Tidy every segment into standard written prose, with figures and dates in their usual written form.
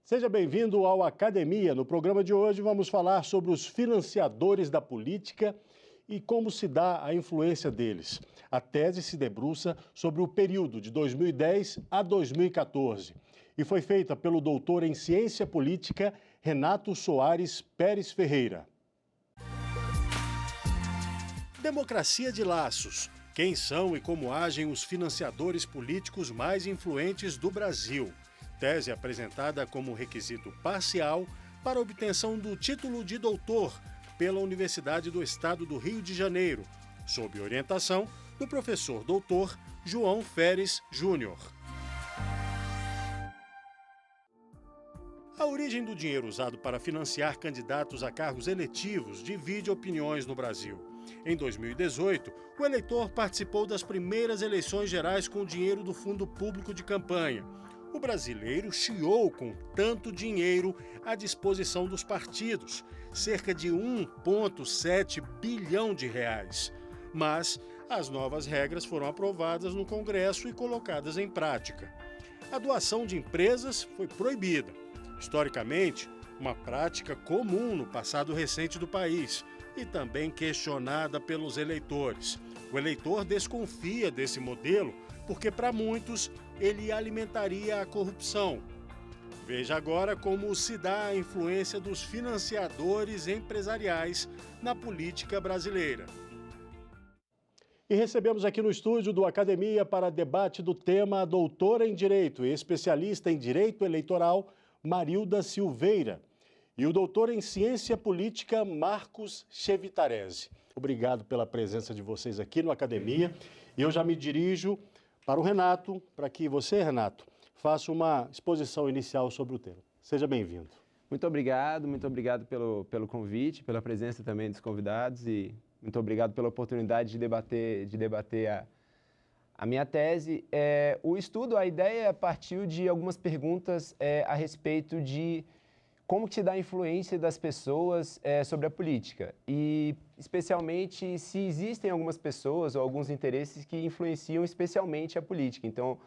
Seja bem-vindo ao Academia. No programa de hoje vamos falar sobre os financiadores da política e como se dá a influência deles. A tese se debruça sobre o período de 2010 a 2014 e foi feita pelo doutor em Ciência Política Renato Soares Pérez Ferreira. Democracia de laços. Quem são e como agem os financiadores políticos mais influentes do Brasil? Tese apresentada como requisito parcial para obtenção do título de doutor pela Universidade do Estado do Rio de Janeiro, sob orientação do professor doutor João Feres Júnior. A origem do dinheiro usado para financiar candidatos a cargos eletivos divide opiniões no Brasil. Em 2018, o eleitor participou das primeiras eleições gerais com dinheiro do Fundo Público de Campanha. O brasileiro chiou com tanto dinheiro à disposição dos partidos, cerca de 1,7 bilhão de reais. Mas as novas regras foram aprovadas no Congresso e colocadas em prática. A doação de empresas foi proibida. Historicamente, uma prática comum no passado recente do país e também questionada pelos eleitores. O eleitor desconfia desse modelo porque, para muitos, ele alimentaria a corrupção. Veja agora como se dá a influência dos financiadores empresariais na política brasileira. E recebemos aqui no estúdio do Academia para debate do tema a doutora em Direito e especialista em Direito Eleitoral, Marilda Silveira, e o doutor em Ciência Política, Marcos Chevitarese. Obrigado pela presença de vocês aqui no Academia. E eu já me dirijo para o Renato, para que você, Renato, faça uma exposição inicial sobre o tema. Seja bem-vindo. Muito obrigado pelo convite, pela presença também dos convidados e muito obrigado pela oportunidade de debater a minha tese. O estudo, a ideia partiu de algumas perguntas a respeito de como que se dá a influência das pessoas sobre a política e, especialmente, se existem algumas pessoas ou alguns interesses que influenciam especialmente a política. Então,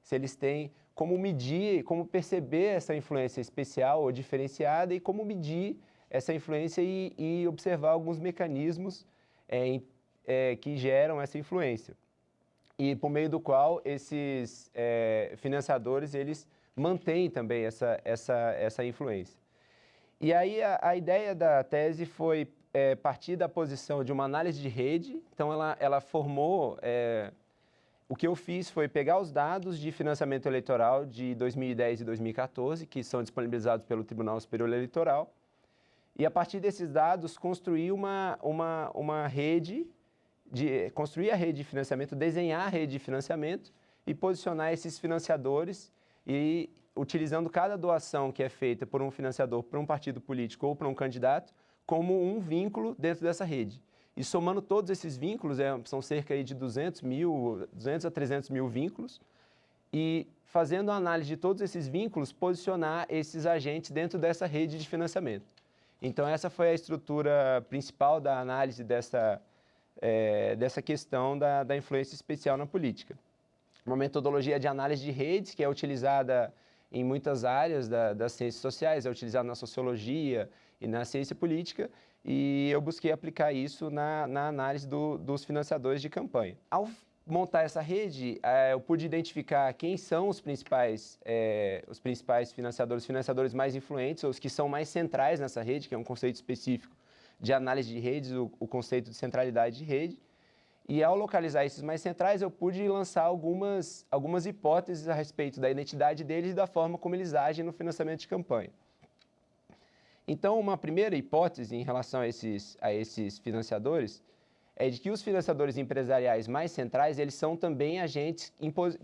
se eles têm como medir, como perceber essa influência especial ou diferenciada e como medir essa influência e observar alguns mecanismos que geram essa influência. E por meio do qual esses financiadores, eles mantêm também essa influência. E aí a ideia da tese foi partir da posição de uma análise de rede. Então ela formou, o que eu fiz foi pegar os dados de financiamento eleitoral de 2010 e 2014, que são disponibilizados pelo Tribunal Superior Eleitoral, e a partir desses dados construir uma rede, construir a rede de financiamento, desenhar a rede de financiamento e posicionar esses financiadores e utilizando cada doação que é feita por um financiador para um partido político ou para um candidato como um vínculo dentro dessa rede. E somando todos esses vínculos, são cerca de 200 a 300 mil vínculos, e fazendo a análise de todos esses vínculos, posicionar esses agentes dentro dessa rede de financiamento. Então essa foi a estrutura principal da análise dessa questão da influência especial na política. Uma metodologia de análise de redes que é utilizada em muitas áreas das ciências sociais, é utilizada na sociologia e na ciência política, e eu busquei aplicar isso na análise dos financiadores de campanha. Ao montar essa rede, eu pude identificar quem são os principais financiadores mais influentes, ou os que são mais centrais nessa rede, que é um conceito específico de análise de redes, o conceito de centralidade de rede. E ao localizar esses mais centrais, eu pude lançar algumas hipóteses a respeito da identidade deles e da forma como eles agem no financiamento de campanha. Então, uma primeira hipótese em relação a esses financiadores é de que os financiadores empresariais mais centrais, eles são também agentes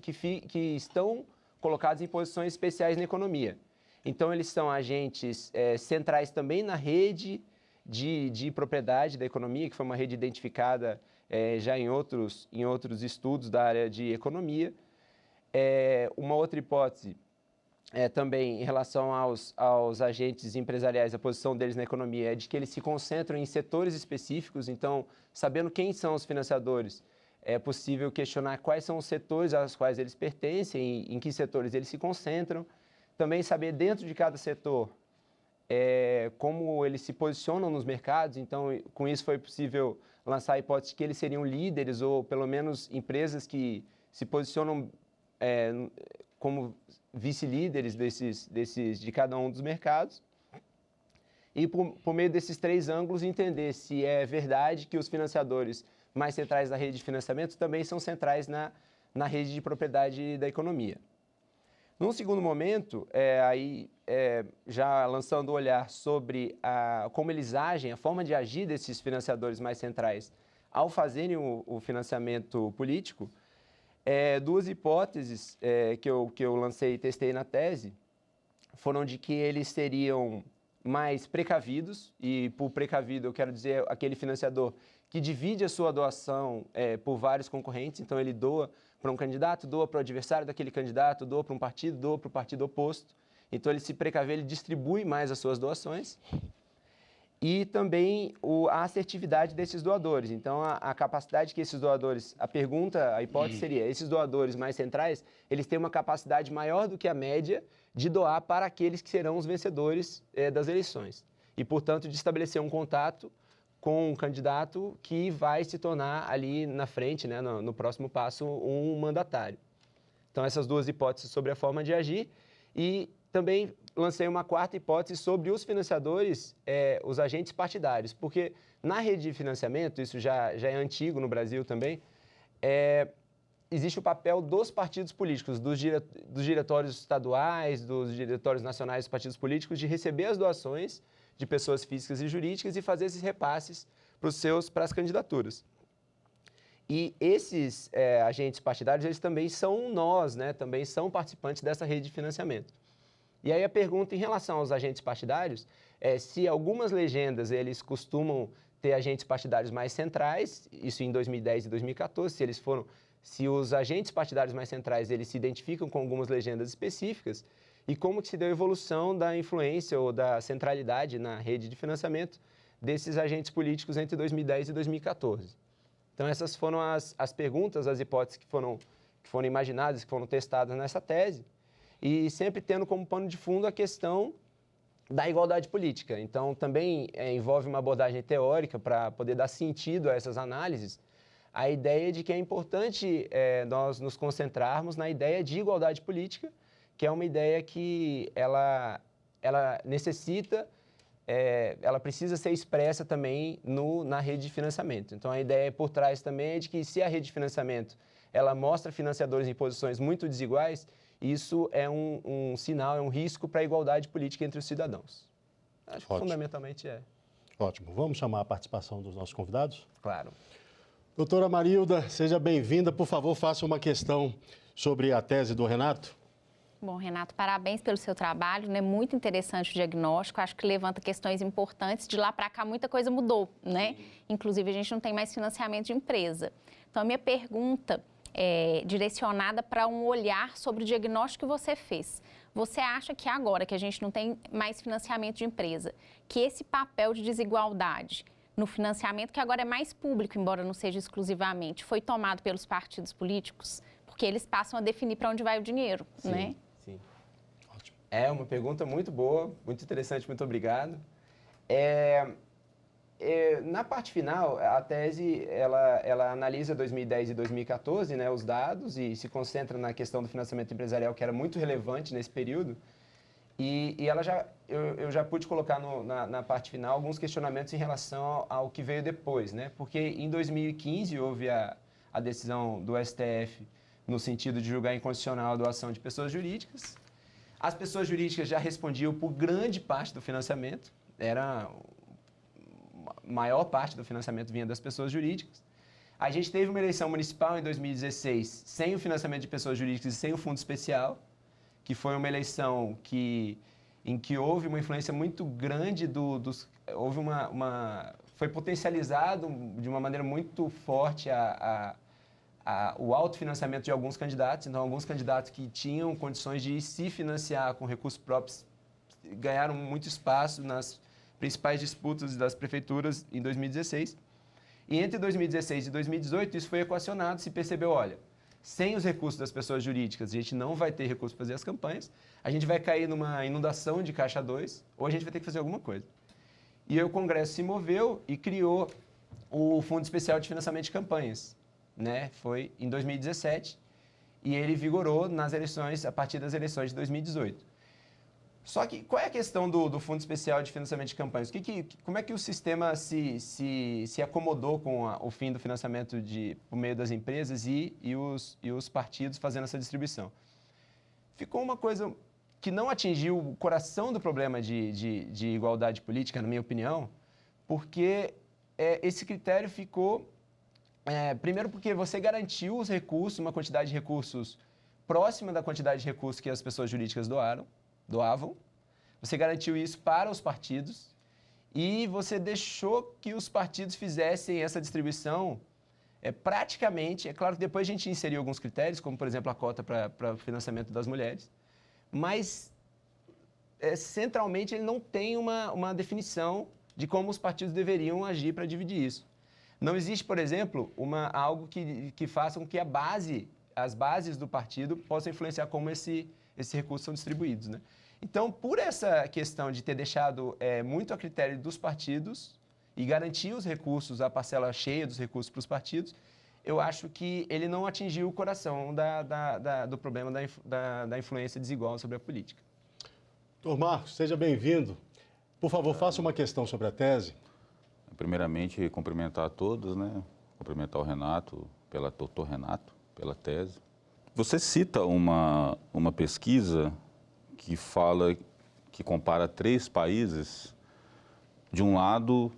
que estão colocados em posições especiais na economia. Então, eles são agentes centrais também na rede de propriedade da economia, que foi uma rede identificada já em outros estudos da área de economia. Uma outra hipótese também em relação aos agentes empresariais, a posição deles na economia é de que eles se concentram em setores específicos. Então, sabendo quem são os financiadores, é possível questionar quais são os setores aos quais eles pertencem, em que setores eles se concentram. também saber dentro de cada setor como eles se posicionam nos mercados. Então, com isso foi possível lançar a hipótese de que eles seriam líderes ou pelo menos empresas que se posicionam como vice-líderes de cada um dos mercados. E por meio desses 3 ângulos entender se é verdade que os financiadores mais centrais da rede de financiamento também são centrais na rede de propriedade da economia. Num segundo momento, já lançando o olhar sobre como eles agem, a forma de agir desses financiadores mais centrais ao fazerem o financiamento político, 2 hipóteses que eu lancei e testei na tese foram de que eles seriam mais precavidos, e por precavido eu quero dizer aquele financiador que divide a sua doação por vários concorrentes. Então ele doa para um candidato, doa para o adversário daquele candidato, doa para um partido, doa para o partido oposto. Então ele se precavê, ele distribui mais as suas doações. E também a assertividade desses doadores. Então a capacidade que esses doadores, a hipótese seria, esses doadores mais centrais, eles têm uma capacidade maior do que a média de doar para aqueles que serão os vencedores das eleições. E, portanto, de estabelecer um contato com um candidato que vai se tornar ali na frente, né, no próximo passo, um mandatário. Então, essas 2 hipóteses sobre a forma de agir. E também lancei uma 4ª hipótese sobre os financiadores, os agentes partidários. Porque na rede de financiamento, isso já é antigo no Brasil também, existe o papel dos partidos políticos, dos diretórios estaduais, dos diretórios nacionais dos partidos políticos, de receber as doações de pessoas físicas e jurídicas e fazer esses repasses para as candidaturas. E esses agentes partidários, eles também são nós, né? Também são participantes dessa rede de financiamento. E aí a pergunta em relação aos agentes partidários é se algumas legendas eles costumam ter agentes partidários mais centrais, isso em 2010 e 2014, se os agentes partidários mais centrais eles se identificam com algumas legendas específicas e como que se deu a evolução da influência ou da centralidade na rede de financiamento desses agentes políticos entre 2010 e 2014. Então essas foram as perguntas, as hipóteses que foram imaginadas, que foram testadas nessa tese, e sempre tendo como pano de fundo a questão da igualdade política. Então também envolve uma abordagem teórica para poder dar sentido a essas análises, a ideia de que é importante nós nos concentrarmos na ideia de igualdade política, que é uma ideia que ela necessita, ela precisa ser expressa também na rede de financiamento. Então, a ideia por trás também é de que se a rede de financiamento ela mostra financiadores em posições muito desiguais, isso é um sinal, é um risco para a igualdade política entre os cidadãos. Acho que fundamentalmente é. Ótimo. Vamos chamar a participação dos nossos convidados? Claro. Doutora Marilda, seja bem-vinda. Por favor, faça uma questão sobre a tese do Renato. Bom, Renato, parabéns pelo seu trabalho, né? Muito interessante o diagnóstico, acho que levanta questões importantes. De lá para cá, muita coisa mudou, né? Inclusive, a gente não tem mais financiamento de empresa. Então, a minha pergunta é direcionada para um olhar sobre o diagnóstico que você fez. Você acha que agora que a gente não tem mais financiamento de empresa, que esse papel de desigualdade no financiamento, que agora é mais público, embora não seja exclusivamente, foi tomado pelos partidos políticos? Porque eles passam a definir para onde vai o dinheiro, sim, né? Sim. Ótimo. É uma pergunta muito boa, muito interessante, muito obrigado. Na parte final, a tese, ela analisa 2010 e 2014, né, os dados, e se concentra na questão do financiamento empresarial, que era muito relevante nesse período. E eu já pude colocar na parte final alguns questionamentos em relação ao que veio depois, né? Porque em 2015 houve a decisão do STF no sentido de julgar inconstitucional a doação de pessoas jurídicas. As pessoas jurídicas já respondiam por grande parte do financiamento, a maior parte do financiamento vinha das pessoas jurídicas. A gente teve uma eleição municipal em 2016 sem o financiamento de pessoas jurídicas e sem o fundo especial, que foi uma eleição em que houve uma influência muito grande foi potencializado de uma maneira muito forte o autofinanciamento de alguns candidatos. Então, alguns candidatos que tinham condições de se financiar com recursos próprios ganharam muito espaço nas principais disputas das prefeituras em 2016. E entre 2016 e 2018, isso foi equacionado, se percebeu, olha, sem os recursos das pessoas jurídicas, a gente não vai ter recurso para fazer as campanhas, a gente vai cair numa inundação de caixa 2, ou a gente vai ter que fazer alguma coisa. E aí o Congresso se moveu e criou o Fundo Especial de Financiamento de Campanhas, né? Foi em 2017 e ele vigorou nas eleições, a partir das eleições de 2018. Só que qual é a questão do Fundo Especial de Financiamento de Campanhas? Como é que o sistema se acomodou com o fim do financiamento por meio das empresas e os partidos fazendo essa distribuição? Ficou uma coisa que não atingiu o coração do problema de igualdade política, na minha opinião, porque esse critério ficou... primeiro porque você garantiu os recursos, uma quantidade de recursos próxima da quantidade de recursos que as pessoas jurídicas doavam. Você garantiu isso para os partidos e você deixou que os partidos fizessem essa distribuição praticamente... É claro que depois a gente inseriu alguns critérios, como, por exemplo, a cota para o financiamento das mulheres, mas centralmente ele não tem uma definição de como os partidos deveriam agir para dividir isso. Não existe, por exemplo, algo que faça com que as bases do partido possam influenciar como esses recursos são distribuídos, né? Então, por essa questão de ter deixado muito a critério dos partidos e garantir os recursos, a parcela cheia dos recursos para os partidos, eu acho que ele não atingiu o coração do problema da influência desigual sobre a política. Doutor Marcos, seja bem-vindo. Por favor, faça uma questão sobre a tese. Primeiramente, cumprimentar a todos, né? Cumprimentar o Renato, doutor Renato, pela tese. Você cita uma pesquisa que compara 3 países. De um lado,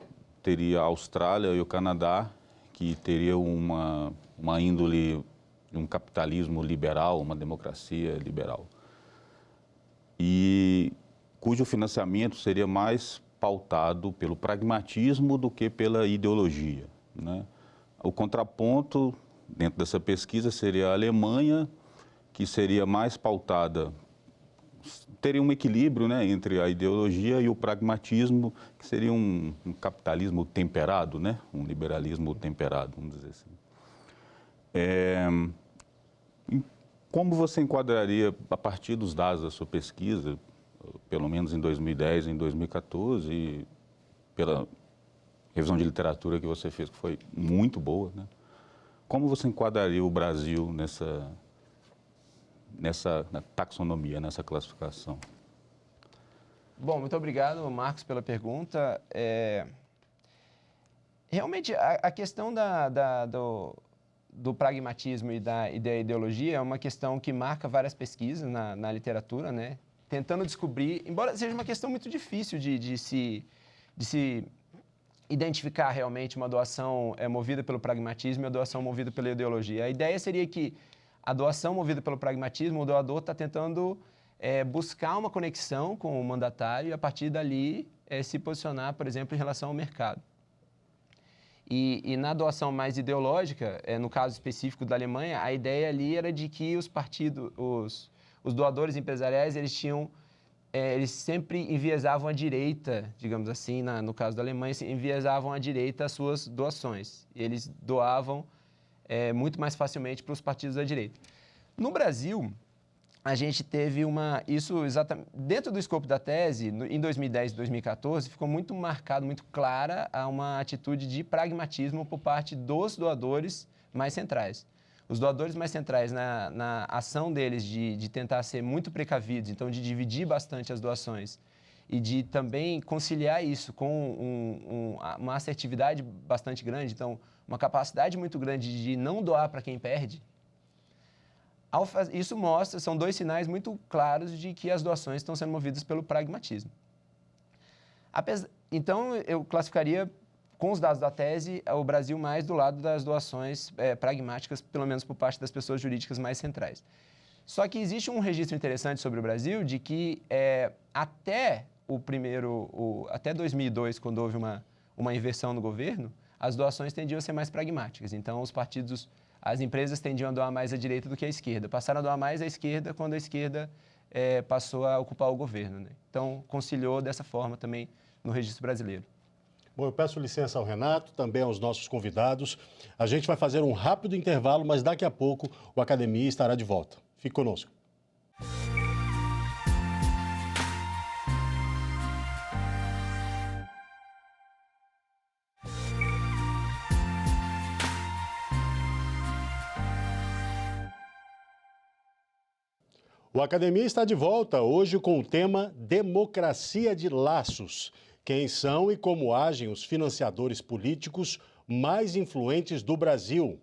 teria a Austrália e o Canadá, que teriam uma índole de um capitalismo liberal, uma democracia liberal, e cujo financiamento seria mais pautado pelo pragmatismo do que pela ideologia, né? O contraponto dentro dessa pesquisa seria a Alemanha, que seria mais pautada, teria um equilíbrio, né, entre a ideologia e o pragmatismo, que seria um capitalismo temperado, né, um liberalismo temperado, vamos dizer assim. Como você enquadraria, a partir dos dados da sua pesquisa, pelo menos em 2010 e em 2014, e pela revisão de literatura que você fez, que foi muito boa, né? Como você enquadraria o Brasil nessa taxonomia, nessa classificação? Bom, muito obrigado, Marcos, pela pergunta. Realmente, a questão do pragmatismo e da ideologia é uma questão que marca várias pesquisas na literatura, né? Tentando descobrir, embora seja uma questão muito difícil de se identificar realmente uma doação movida pelo pragmatismo e a doação movida pela ideologia. A ideia seria que a doação movida pelo pragmatismo, o doador está tentando buscar uma conexão com o mandatário e, a partir dali, se posicionar, por exemplo, em relação ao mercado. E na doação mais ideológica, no caso específico da Alemanha, a ideia ali era de que os doadores empresariais, eles sempre enviesavam à direita, digamos assim, no caso da Alemanha, enviesavam à direita as suas doações. E eles doavam muito mais facilmente para os partidos da direita. No Brasil, a gente teve isso exatamente dentro do escopo da tese, em 2010 e 2014, ficou muito marcado, muito clara uma atitude de pragmatismo por parte dos doadores mais centrais. Os doadores mais centrais, na ação deles de tentar ser muito precavidos, então de dividir bastante as doações e de também conciliar isso com uma assertividade bastante grande, então uma capacidade muito grande de não doar para quem perde, isso são 2 sinais muito claros de que as doações estão sendo movidas pelo pragmatismo. Então, eu classificaria, com os dados da tese, o Brasil mais do lado das doações pragmáticas, pelo menos por parte das pessoas jurídicas mais centrais. Só que existe um registro interessante sobre o Brasil de que até 2002, quando houve uma inversão no governo, as doações tendiam a ser mais pragmáticas. Então, as empresas tendiam a doar mais à direita do que à esquerda. Passaram a doar mais à esquerda quando a esquerda passou a ocupar o governo, né? Então, conciliou dessa forma também no registro brasileiro. Bom, eu peço licença ao Renato, também aos nossos convidados. A gente vai fazer um rápido intervalo, mas daqui a pouco o Academia estará de volta. Fique conosco. O Academia está de volta hoje com o tema Democracia de Laços. Quem são e como agem os financiadores políticos mais influentes do Brasil?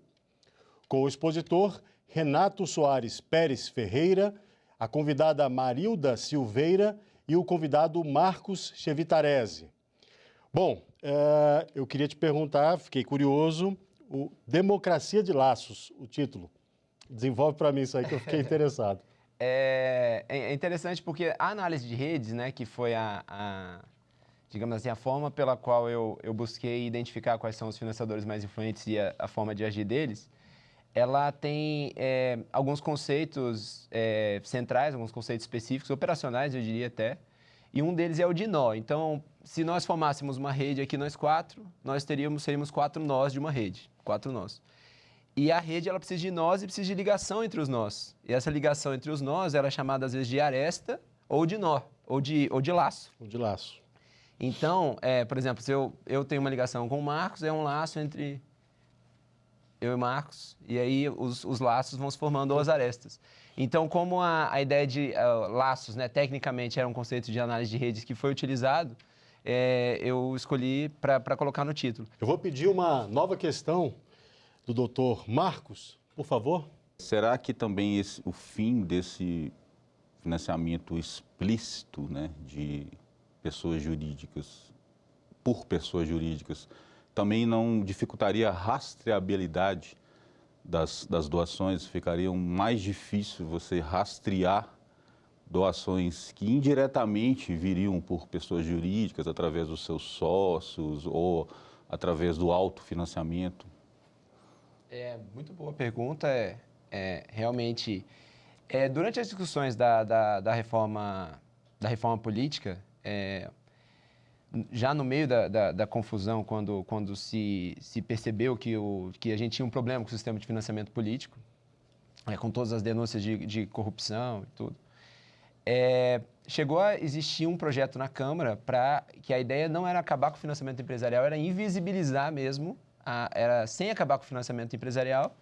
Com o expositor Renato Soares Pérez Ferreira, a convidada Marilda Silveira e o convidado Marcos Chevitarese. Bom, eu queria te perguntar, fiquei curioso, o Democracia de Laços, o título. Desenvolve para mim isso aí que eu fiquei interessado. É interessante porque a análise de redes, né, que foi digamos assim, a forma pela qual eu busquei identificar quais são os financiadores mais influentes e a forma de agir deles, ela tem alguns conceitos centrais, alguns conceitos específicos, operacionais, eu diria até, e um deles é o de nó. Então, se nós formássemos uma rede aqui, nós quatro, seríamos 4 nós de uma rede, 4 nós. E a rede, ela precisa de nós e precisa de ligação entre os nós. E essa ligação entre os nós, ela é chamada às vezes de aresta ou de nó, ou de laço. Ou de laço. Então, por exemplo, se eu tenho uma ligação com o Marcos, é um laço entre eu e o Marcos, e aí os laços vão se formando ou as arestas. Então, como a ideia de laços, né, tecnicamente era um conceito de análise de redes que foi utilizado, eu escolhi para colocar no título. Eu vou pedir uma nova questão do doutor Marcos, por favor. Será que também o fim desse financiamento explícito, né, de pessoas jurídicas, por pessoas jurídicas, também não dificultaria a rastreabilidade das doações? Ficaria mais difícil você rastrear doações que indiretamente viriam por pessoas jurídicas, através dos seus sócios ou através do autofinanciamento? Muito boa pergunta. Realmente, durante as discussões da reforma política, já no meio da confusão, quando se percebeu que a gente tinha um problema com o sistema de financiamento político, com todas as denúncias de corrupção e tudo, chegou a existir um projeto na Câmara para que a ideia não era acabar com o financiamento empresarial, era invisibilizar mesmo, era sem acabar com o financiamento empresarial,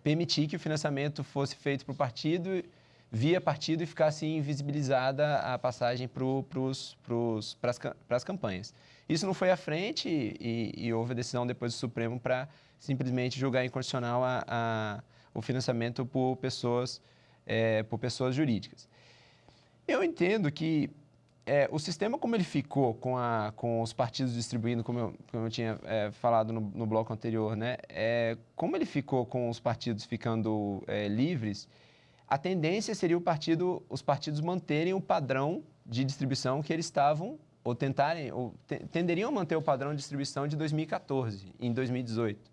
permitir que o financiamento fosse feito para o partido, via partido, e ficasse invisibilizada a passagem para as campanhas. Isso não foi à frente e houve a decisão depois do Supremo para simplesmente julgar inconstitucional o financiamento por pessoas jurídicas. Eu entendo que o sistema como ele ficou com os partidos distribuindo, como eu tinha falado no bloco anterior, né? Como ele ficou com os partidos ficando livres, a tendência seria os partidos manterem o padrão de distribuição que eles estavam, ou tenderiam a manter o padrão de distribuição de 2014, em 2018.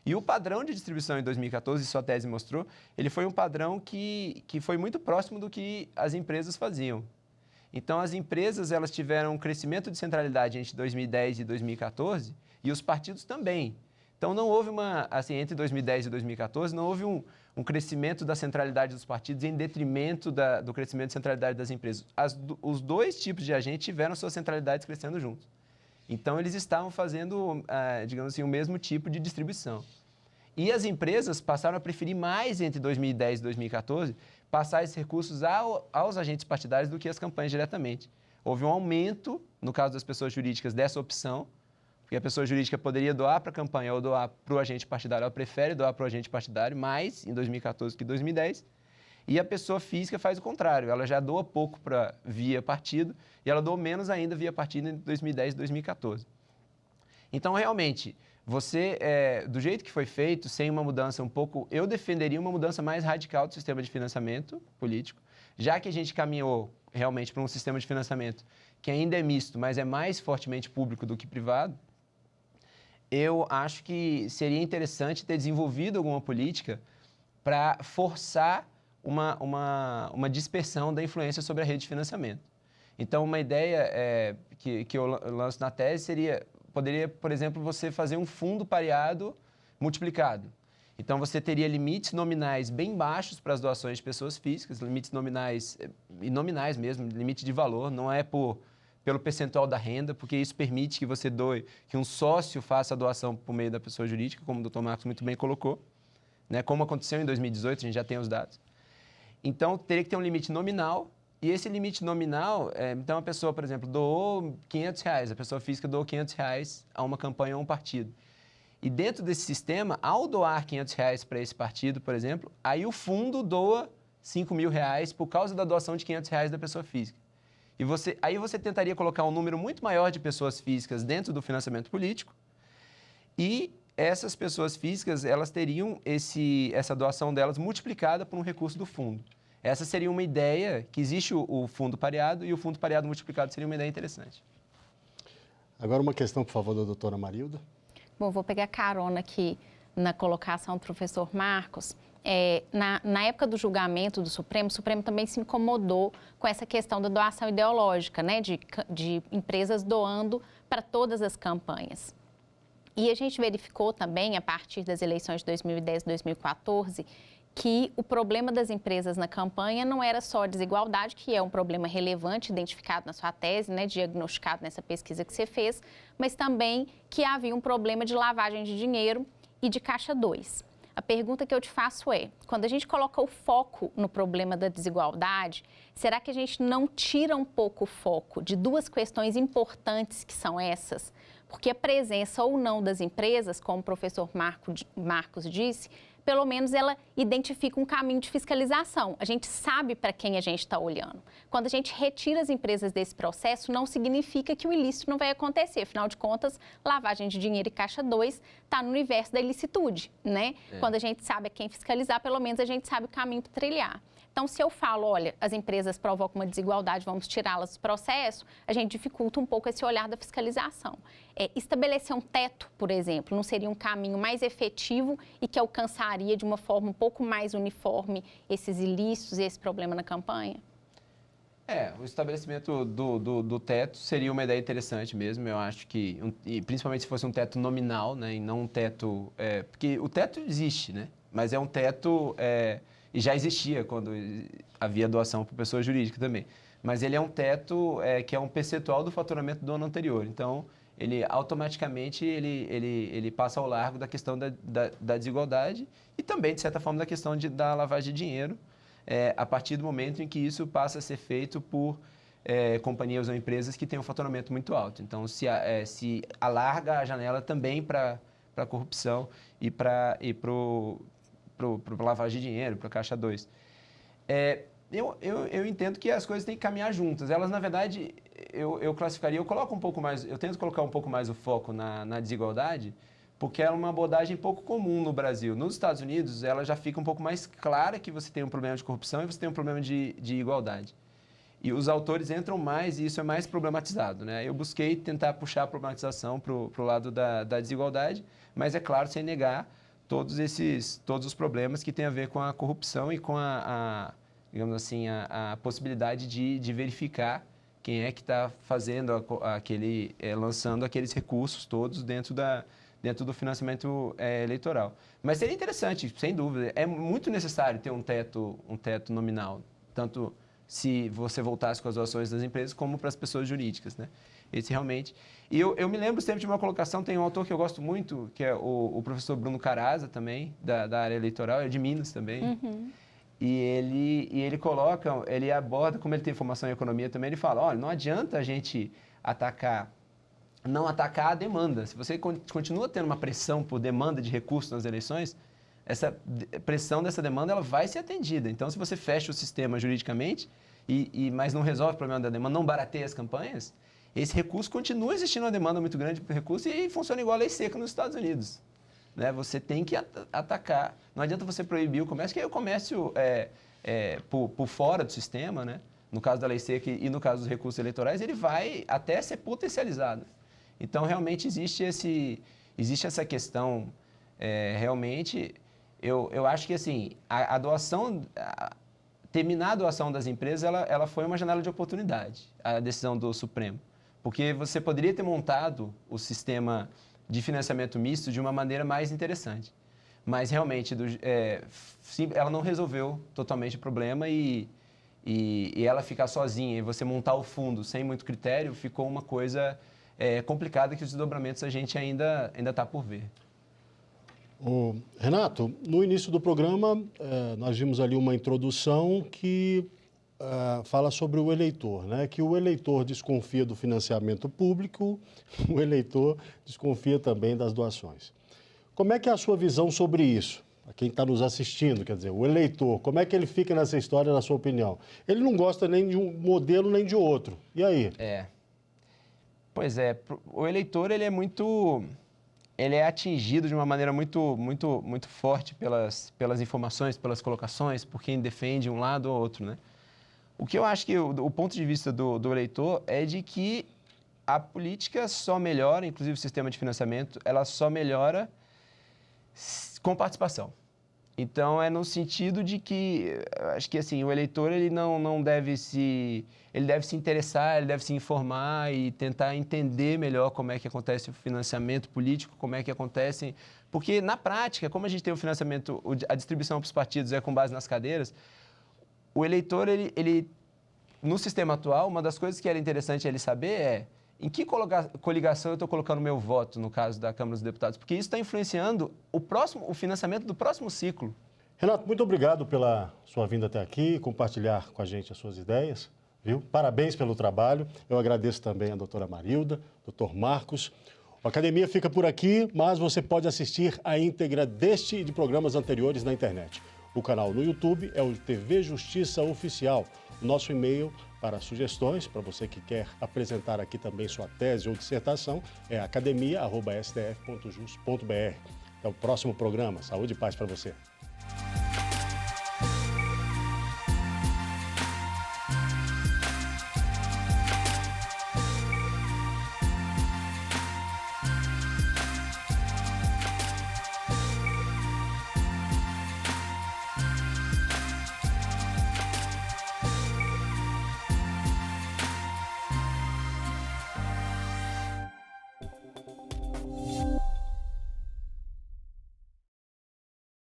E o padrão de distribuição em 2014, sua tese mostrou, ele foi um padrão que foi muito próximo do que as empresas faziam. Então, as empresas elas tiveram um crescimento de centralidade entre 2010 e 2014 e os partidos também. Então, não houve entre 2010 e 2014, não houve um crescimento da centralidade dos partidos em detrimento do crescimento de centralidade das empresas. Os dois tipos de agentes tiveram suas centralidades crescendo juntos. Então, eles estavam fazendo, digamos assim, o mesmo tipo de distribuição. E as empresas passaram a preferir mais entre 2010 e 2014 passar esses recursos aos agentes partidários do que as campanhas diretamente. Houve um aumento, no caso das pessoas jurídicas, dessa opção, porque a pessoa jurídica poderia doar para a campanha ou doar para o agente partidário, ela prefere doar para o agente partidário mais em 2014 que em 2010, e a pessoa física faz o contrário, ela já doa pouco via partido e ela doa menos ainda via partido em 2010 e 2014. Então, realmente, do jeito que foi feito, sem uma mudança eu defenderia uma mudança mais radical do sistema de financiamento político, já que a gente caminhou realmente para um sistema de financiamento que ainda é misto, mas é mais fortemente público do que privado. Eu acho que seria interessante ter desenvolvido alguma política para forçar uma dispersão da influência sobre a rede de financiamento. Então, uma ideia que eu lanço na tese seria, poderia, por exemplo, você fazer um fundo pareado multiplicado. Então, você teria limites nominais bem baixos para as doações de pessoas físicas, limites nominais e nominais mesmo, limite de valor, não é pelo percentual da renda, porque isso permite que você doe, que um sócio faça a doação por meio da pessoa jurídica, como o Dr. Marcos muito bem colocou, né? Como aconteceu em 2018, a gente já tem os dados. Então, teria que ter um limite nominal, e esse limite nominal, então a pessoa, por exemplo, doou R$500, a pessoa física doou R$500 a uma campanha ou a um partido. E dentro desse sistema, ao doar R$500 para esse partido, por exemplo, aí o fundo doa R$5.000 por causa da doação de R$500 da pessoa física. E aí você tentaria colocar um número muito maior de pessoas físicas dentro do financiamento político e essas pessoas físicas, elas teriam essa doação delas multiplicada por um recurso do fundo. Essa seria uma ideia, que existe o fundo pareado e o fundo pareado multiplicado seria uma ideia interessante. Agora uma questão, por favor, da doutora Marilda. Bom, vou pegar carona aqui na colocação do professor Marcos. Na época do julgamento do Supremo, o Supremo também se incomodou com essa questão da doação ideológica, né, de empresas doando para todas as campanhas. E a gente verificou também, a partir das eleições de 2010 e 2014, que o problema das empresas na campanha não era só a desigualdade, que é um problema relevante, identificado na sua tese, né, diagnosticado nessa pesquisa que você fez, mas também que havia um problema de lavagem de dinheiro e de Caixa 2. A pergunta que eu te faço é, quando a gente coloca o foco no problema da desigualdade, será que a gente não tira um pouco o foco de duas questões importantes que são essas? Porque a presença ou não das empresas, como o professor Marcos disse, pelo menos ela identifica um caminho de fiscalização. A gente sabe para quem a gente está olhando. Quando a gente retira as empresas desse processo, não significa que o ilícito não vai acontecer. Afinal de contas, lavagem de dinheiro e Caixa 2 está no universo da ilicitude, né? Quando a gente sabe a quem fiscalizar, pelo menos a gente sabe o caminho para trilhar. Então, se eu falo, olha, as empresas provocam uma desigualdade, vamos tirá-las do processo, a gente dificulta um pouco esse olhar da fiscalização. Estabelecer um teto, por exemplo, não seria um caminho mais efetivo e que alcançaria de uma forma um pouco mais uniforme esses ilícitos e esse problema na campanha? O estabelecimento do teto seria uma ideia interessante mesmo, eu acho que, e principalmente se fosse um teto nominal, né, e não um teto, porque o teto existe, né, mas é um teto... E já existia quando havia doação para pessoa jurídica também. Mas ele é um teto que é um percentual do faturamento do ano anterior. Então, ele automaticamente ele passa ao largo da questão da desigualdade e também, de certa forma, da questão da lavagem de dinheiro, a partir do momento em que isso passa a ser feito por companhias ou empresas que têm um faturamento muito alto. Então, se alarga a janela também para a corrupção e para lavagem de dinheiro, para a Caixa 2. Eu entendo que as coisas têm que caminhar juntas. Elas, na verdade, eu classificaria, eu tento colocar um pouco mais o foco na desigualdade, porque é uma abordagem pouco comum no Brasil. Nos Estados Unidos, ela já fica um pouco mais clara que você tem um problema de corrupção e você tem um problema de igualdade. E os autores entram mais e isso é mais problematizado, né? Eu busquei tentar puxar a problematização para o lado da desigualdade, mas é claro, sem negar todos os problemas que têm a ver com a corrupção e com digamos assim, a possibilidade de verificar quem é que está fazendo lançando aqueles recursos todos dentro do financiamento eleitoral. Mas seria interessante, sem dúvida. É muito necessário ter um teto nominal, tanto se você voltasse com as doações das empresas como para as pessoas jurídicas, né? Esse realmente... E eu me lembro sempre de uma colocação, tem um autor que eu gosto muito, que é o professor Bruno Caraza também, da área eleitoral, é de Minas também. Uhum. E ele coloca, ele aborda, como ele tem formação em economia também, ele fala, olha, não adianta a gente não atacar a demanda. Se você continua tendo uma pressão por demanda de recursos nas eleições, essa pressão dessa demanda ela vai ser atendida. Então, se você fecha o sistema juridicamente, mas não resolve o problema da demanda, não barateia as campanhas, esse recurso continua existindo uma demanda muito grande por recurso e funciona igual a lei seca nos Estados Unidos. Né? Você tem que atacar. Não adianta você proibir o comércio, que aí o comércio por fora do sistema, né? No caso da lei seca e no caso dos recursos eleitorais, ele vai até ser potencializado. Então, realmente, existe essa questão, realmente, eu acho que assim, a doação... terminar a doação das empresas, ela foi uma janela de oportunidade, a decisão do Supremo. Porque você poderia ter montado o sistema de financiamento misto de uma maneira mais interessante. Mas, realmente, ela não resolveu totalmente o problema e ela ficar sozinha e você montar o fundo sem muito critério ficou uma coisa complicada que os desdobramentos a gente ainda está por ver. Renato, no início do programa, nós vimos ali uma introdução que fala sobre o eleitor, né? Que o eleitor desconfia do financiamento público, o eleitor desconfia também das doações. Como é que é a sua visão sobre isso? A quem está nos assistindo, quer dizer, o eleitor, como é que ele fica nessa história, na sua opinião? Ele não gosta nem de um modelo nem de outro. E aí? Pois é, o eleitor ele é atingido de uma maneira muito forte pelas informações, pelas colocações, por quem defende um lado ou outro, né? O que eu acho que o ponto de vista do eleitor é de que a política só melhora, inclusive o sistema de financiamento, ela só melhora com participação. Então, é no sentido de que, acho que assim, o eleitor ele deve se interessar, ele deve se informar e tentar entender melhor como é que acontece o financiamento político, como é que acontece, porque na prática, como a gente tem o financiamento, a distribuição para os partidos é com base nas cadeiras, o eleitor, no sistema atual, uma das coisas que era interessante ele saber é em que coligação eu estou colocando meu voto, no caso da Câmara dos Deputados, porque isso está influenciando o financiamento do próximo ciclo. Renato, muito obrigado pela sua vinda até aqui, compartilhar com a gente as suas ideias, viu? Parabéns pelo trabalho. Eu agradeço também a doutora Marilda, doutor Marcos. A Academia fica por aqui, mas você pode assistir a íntegra deste e de programas anteriores na internet. O canal no YouTube é o TV Justiça Oficial. O nosso e-mail para sugestões, para você que quer apresentar aqui também sua tese ou dissertação, é academia@stf.jus.br. Até o próximo programa. Saúde e paz para você.